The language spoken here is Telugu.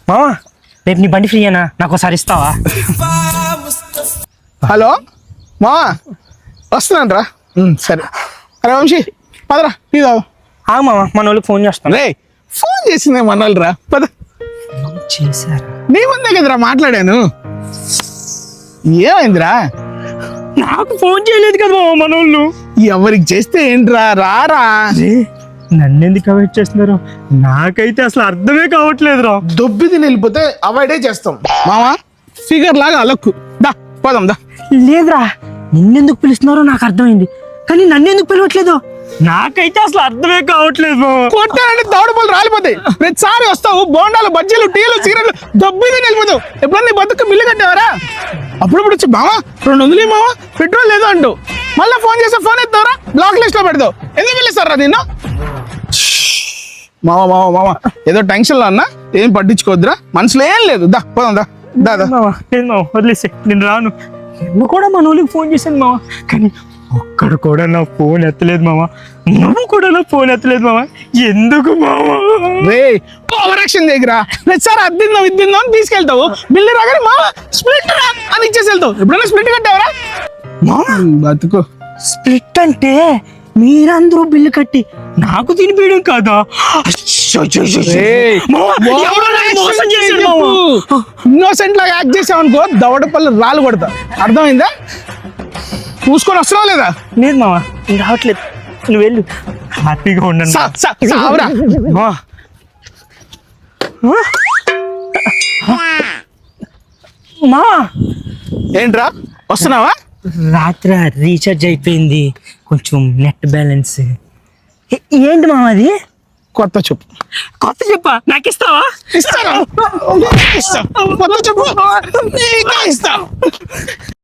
మావా రేపు నీ బండి ఫ్రీ అనా, నాకు ఒకసారి ఇస్తావా? హలో మావా, వస్తున్నాను రా. సరే. అరే వంశీ పదరా, టీ తాగు. మావా మన వాళ్ళకి ఫోన్ చేస్తాను. రే ఫోన్ చేసిందే మన వాళ్ళు రా, పద. చేశారు? నీ ముందే కదరా మాట్లాడాను. ఏమైందిరా? నాకు ఫోన్ చేయలేదు కదా మావా మన వాళ్ళు. ఎవరికి చేస్తే ఏంట్రా, రారా. నన్ను ఎందుకు అవాయిడ్ చేస్తున్నారు? నాకైతే అసలు అర్థమే కావట్లేదురా. దొబ్బి తిని వెళ్ళిపోతే అవాయిడే చేస్తాం మావా. ఫిగర్ లాగా అలక్కు. దా పోదాం దా. లేదురా, నిన్నెందుకు పిలుస్తున్నారో నాకు అర్థమైంది, కానీ నన్ను ఎందుకు పిలవట్లేదు నాకైతే అసలు అర్థమే కావట్లేదు మావా. కొట్టానంటే దౌడు పళ్ళు రాలిపోతాయి. ప్రతిసారి వస్తావు, బోండాలు బజ్జీలు టీలు సిగరెట్లు దొబ్బి తిని వెళ్ళిపోతావు. ఎప్పుడన్నా నీ బతుకు బిల్లు కట్టావరా? అప్పుడప్పుడు వచ్చి మావా 200 మావా పెట్రోల్ లేదు అంటూ మళ్ళీ ఫోన్ చేస్తే ఫోన్ ఎత్తావరా, బ్లాక్ లిస్ట్ లో పెడతావు. ఎందుకు పిలుస్తారా నిన్ను? మావా మావా మావా ఏదో టెన్షన్ లో అన్నా, ఏం పట్టించుకోవద్దురా, మనసులో ఏం లేదు. దా పోదాం దా. దా మావా లేదు మావా, వదిలేసే, నేను రాను. నువ్వు కూడా మన వాళ్ళకి ఫోన్ చేశాను మావా, కానీ ఒక్కడు కూడా నా ఫోన్ ఎత్తలేదు మావా. నువ్వు కూడా నా ఫోన్ ఎత్తలేదు మావా, ఎందుకు మావా? రే ఓవర్ యాక్షన్ దగ్గర ప్రతిసారి అద్దిందాం ఇద్దిందాం అని తీసుకెళ్తావు. బిల్లు రాగానే మావా స్ప్లిట్ రా అని ఇచ్చేసి వెళ్తావు. ఎప్పుడైనా స్ప్లిట్ కట్టావరా? మావా బతుకు. స్ప్లిట్ అంటే మీరందరూ బిల్లు కట్టి నాకు తినిపించడం కాదా? ఇన్నోసెంట్ లాగా యాక్ట్ చేసావు అనుకో, దవడ పళ్ళు రాళ్ళు కొడతా. అర్థమైందా? పూసుకొని వస్తున్నావు లేదా? లేదు మావా, నేను రావట్లేదు, నువ్వు వెళ్ళు, హ్యాపీగా ఉండండి. సావురా. మా ఏంట్రా వస్తున్నావా? రాత్రి రీఛార్జ్ అయిపోయింది, కొంచెం నెట్ బ్యాలెన్స్. ఏంటి మామ అది? కొత్త చెప్పు. కొత్త చెప్పా? నాకు ఇస్తావా? ఇస్తాను. కొత్త చెప్పు. ఇస్తా.